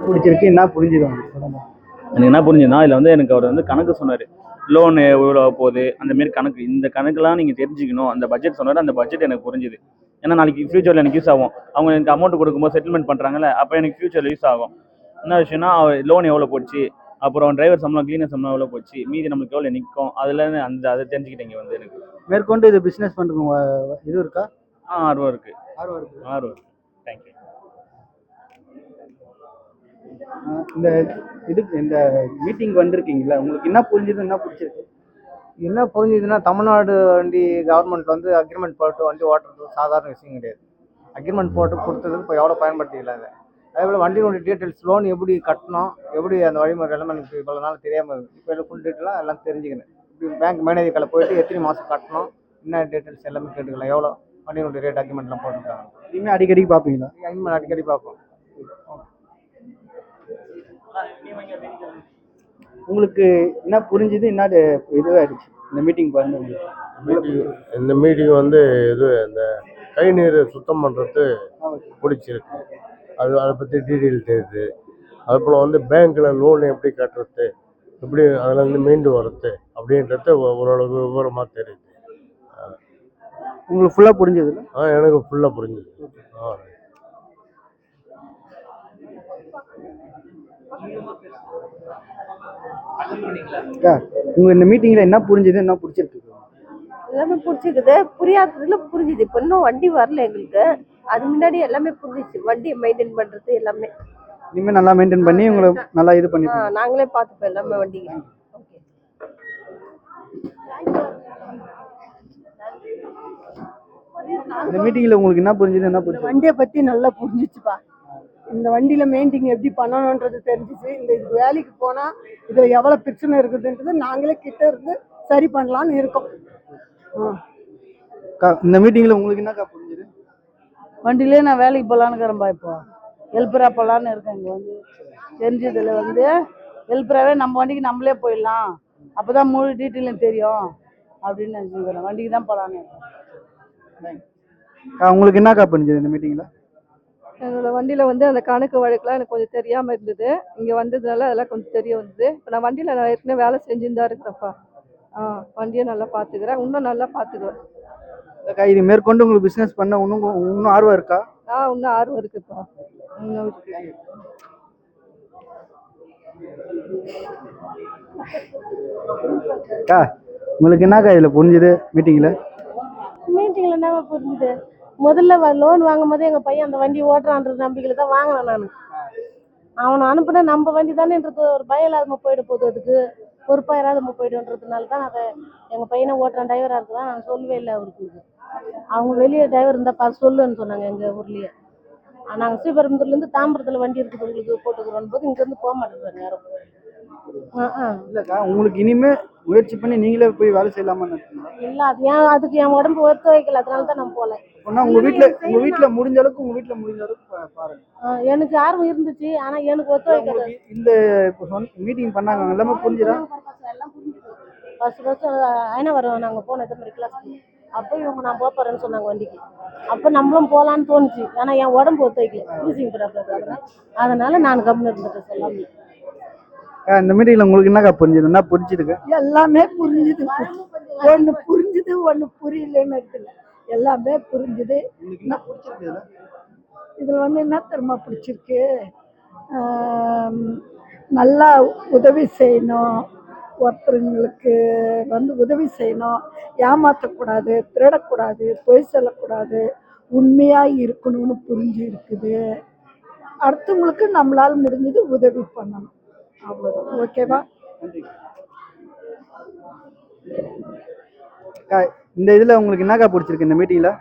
பிடிச்சிருக்கு? என்ன புரிஞ்சுது உங்களுக்கு? சொல்லுங்க. எனக்கு என்ன புரிஞ்சுதுன்னா, இதில் வந்து எனக்கு அவர் வந்து கணக்கு சொன்னார். லோன் எவ்வளோ போகுது, அந்தமாரி கணக்கு, இந்த கணக்கெல்லாம் நீங்கள் தெரிஞ்சுக்கணும். அந்த பட்ஜெட் சொன்னார், அந்த பட்ஜெட் எனக்கு புரிஞ்சுது. ஏன்னா நாளைக்கு ஃபியூச்சரில் எனக்கு யூஸ் ஆகும். அவங்க எனக்கு அமௌண்ட் கொடுக்கும்போது செட்டில்மெண்ட் பண்ணுறாங்கல்ல, அப்போ எனக்கு ஃபியூச்சரில் யூஸ் ஆகும். என்ன விஷயம்னா, லோன் எவ்வளோ போச்சு, அப்புறம் டிரைவர் சம்பளம், கிளீனர் சம்பளம் எவ்வளோ போச்சு, மீதி நம்மளுக்கு எவ்வளோ நிற்கும், அதில் அதை தெரிஞ்சுக்கிட்டீங்க வந்து எனக்கு. மேற்கொண்டு இது பிஸ்னஸ் பண்ணுறதுக்கு இது இருக்கா? ஆர்வம் இருக்குது. ஆர்வம் இருக்கு. ஆர்வம் இருக்குது. தேங்க்யூ. இந்த இந்த மீட்டிங் வந்திருக்கீங்களா, உங்களுக்கு என்ன புரிஞ்சுது, என்ன பிடிச்சிருக்கு? என்ன புரிஞ்சுதுன்னா, தமிழ்நாடு வண்டி கவர்மெண்ட் வந்து அக்ரிமெண்ட் போட்டு வண்டி ஓட்டுறது சாதாரண விஷயம் கிடையாது. அக்ரிமெண்ட் போட்டு கொடுத்ததுக்கு இப்போ எவ்வளோ பயன்படுத்திக்கலாங்க. அதே போல் வண்டியோட டீட்டெயில்ஸ், லோன் எப்படி கட்டணும், எப்படி அந்த வழிமுறை எல்லாமே எனக்கு இவ்வளோ நாள் தெரியாமல் இருக்குது. இப்போ எனக்கு ஃபுல் டீட்டெயிலாக எல்லாம் தெரிஞ்சுக்கணும். இப்படி பேங்க் மேனேஜர்களை போயிட்டு எத்தனை மாதம் கட்டணும், என்ன டீட்டெயில்ஸ் எல்லாமே கேட்டுக்கலாம். எவ்வளோ வண்டியோட ரேட் அக்ரிமெண்ட்லாம் போட்டுருக்காங்க. இனிமேல் அடிக்கடி பார்ப்பீங்களா? அக்ரிமெண்ட் அடிக்கடி பார்ப்போம். உங்களுக்கு என்ன புரிஞ்சுது, என்ன இதுவாகிடுச்சு இந்த மீட்டிங் பாருங்க உங்களுக்கு? இந்த மீட்டிங் வந்து இந்த கை நீர் சுத்தம் பண்ணுறது பிடிச்சிருக்கு. அதை பற்றி டீட்டெயில் தெரியுது. அதுபோல் வந்து பேங்க்கில் லோன் எப்படி கட்டுறது, எப்படி அதுலேருந்து மீண்டு வர்றது அப்படின்றது ஓரளவுக்கு விவரமாக தெரியுது. உங்களுக்கு ஃபுல்லாக புரிஞ்சது? எனக்கு ஃபுல்லாக புரிஞ்சுது. உங்க இந்த மீட்டிங்ல என்ன புரிஞ்சுது, என்ன பிடிச்சிருக்கு? எல்லாமே பிடிச்சிருக்குது. புரியாததுல புரிஞ்சுது. இப்போ இன்னும் வண்டி வரல எங்களுக்கு. அது முன்னாடி எல்லாமே புரிஞ்சிச்சு. வண்டியை மெயின்டைன் பண்றது எல்லாமே. இனிமேல் நல்லா மெயின்டைன் பண்ணி உங்களை நல்லா இது பண்ணி நாங்களே பார்த்துப்போம் எல்லாமே வண்டிக்கு. இந்த மீட்டிங்ல உங்களுக்கு என்ன புரிஞ்சுது, என்ன புரிஞ்சுது? வண்டியை பத்தி நல்லா புரிஞ்சிச்சுப்பா. இந்த வண்டியில மெயின்டைன் எப்படி பண்ணணுன்றது தெரிஞ்சிச்சு. இதுக்கு வேலைக்கு போனா இதுல எவ்வளவு பிரச்சனை இருக்குதுன்றது நாங்களே கிட்ட இருந்து சரி பண்ணலாம்னு இருக்கோம். இந்த மீட்டிங்ல உங்களுக்கு என்னக்கா புரிஞ்சுது? வண்டியிலே நான் வேலைக்கு போகலான்னுக்கிறேன்பா. இப்போ ஹெல்ப்பரா போகலான்னு இருக்கேன். இங்கே வந்து தெரிஞ்சதுல வந்து ஹெல்ப்பராகவே நம்ம வண்டிக்கு நம்மளே போயிடலாம், அப்போதான் முழு டீட்டெயிலும் தெரியும் அப்படின்னு நினச்சிக்கிறேன். வண்டிக்கு தான் போகலான்னு. உங்களுக்கு என்னக்கா புரிஞ்சுது இந்த மீட்டிங்ல? எங்களோட வண்டியில் வந்து அந்த கணக்கு வழக்குலாம் எனக்கு கொஞ்சம் தெரியாமல் இருந்தது. இங்கே வந்ததுனால அதெல்லாம் கொஞ்சம் தெரிய வந்தது. இப்போ நான் வண்டியில் ஏற்கனவே வேலை செஞ்சுன்னு தான் இருக்கிறேன்ப்பா. வண்டியை நல்லா பார்த்துக்கிறேன், இன்னும் நல்லா பார்த்துக்குவேன். இது மேற்கொண்டு உங்களுக்கு பிஸ்னஸ் பண்ண இன்னும் ஆர்வம் இருக்கா? இன்னும் ஆர்வம் இருக்குப்பா. உங்களுக்கு என்னக்கா இதில் புரிஞ்சுது மீட்டிங்கில்? மீட்டிங்கில் என்ன புரிஞ்சுது? முதல்ல லோன் வாங்கும் போது எங்கள் பையன் அந்த வண்டி ஓட்டுறான்ற நம்பிக்கையில் தான் வாங்கினேன் நான். அவனை அனுப்புனா நம்ம வண்டி தானேன்றது ஒரு பயம் இல்லாதம போயிட போகுது. அதுக்கு பொறுப்பாக இராதம போய்டுன்றதுனால தான் அதை எங்கள் பையனை ஓட்டுறான் டிரைவராக இருக்குதான் நான் சொல்லவே இல்லை அவருக்கு. அவங்க வெளியே டிரைவர் இருந்தால் பார்த்து சொல்லுன்னு சொன்னாங்க. எங்கள் ஊர்லேயே நாங்கள் ஸ்ரீபெரும்புதூர்லேருந்து தாம்பரத்தில் வண்டி இருக்குது உங்களுக்கு போட்டுக்கிறோம் போது இங்கேருந்து போக மாட்டேங்கிறாங்க யாரும். இல்லைக்கா, உங்களுக்கு இனிமே முயற்சி பண்ணி நீங்களே போய் வேலை செய்யலாமா? இல்லை, அதுக்கு என் உடம்பு ஒத்து வைக்கல, அதனால தான் நான் போகல. உங்க வீட்டுல முடிஞ்ச அளவுக்கு பாருங்க. எனக்கு ஆர்வம் இருந்துச்சு, ஆனா எனக்கு ஒத்து வைக்கல. இந்த மீட்டிங் பண்ணாங்க எல்லாமே புரிஞ்சுதா? எல்லாம் புரிஞ்சுது. ஃபர்ஸ்ட் ஐனா வரும் நாங்கள் போன இது மாதிரி கிளாஸ். அப்போ இவங்க நான் போறேன்னு சொன்னாங்க வண்டிக்கு. அப்போ நம்மளும் போகலான்னு தோணுச்சு. ஏன்னா என் உடம்பு ஒத்து வைக்கல, யூசிங் ப்ராப்ளம். அதனால நான் கம்முன்னு இருந்துட்டேன் சொல்லாம. இந்த மீட்டிங்ல உங்களுக்கு என்னக்கா புரிஞ்சுது, என்ன புரிஞ்சுதுங்க? எல்லாமே புரிஞ்சுது. ஒன்று புரிஞ்சுது, ஒன்று புரியலன்னு இருக்குல்ல, எல்லாமே புரிஞ்சுது. இதுல வந்து என்ன தெரியுமா பிடிச்சிருக்கு? நல்லா உதவி செய்யணும், ஒருத்தருங்களுக்கு வந்து உதவி செய்யணும், ஏமாற்றக்கூடாது, திருடக்கூடாது, பொய் சொல்லக்கூடாது, உண்மையாக இருக்கணும்னு புரிஞ்சு இருக்குது. அடுத்தவங்களுக்கு நம்மளால் முடிஞ்சது உதவி பண்ணணும், அவ்வளோதான். ஓகேவா? இந்த இதில் உங்களுக்கு என்னக்கா பிடிச்சிருக்கு இந்த மீட்டிங்கில்?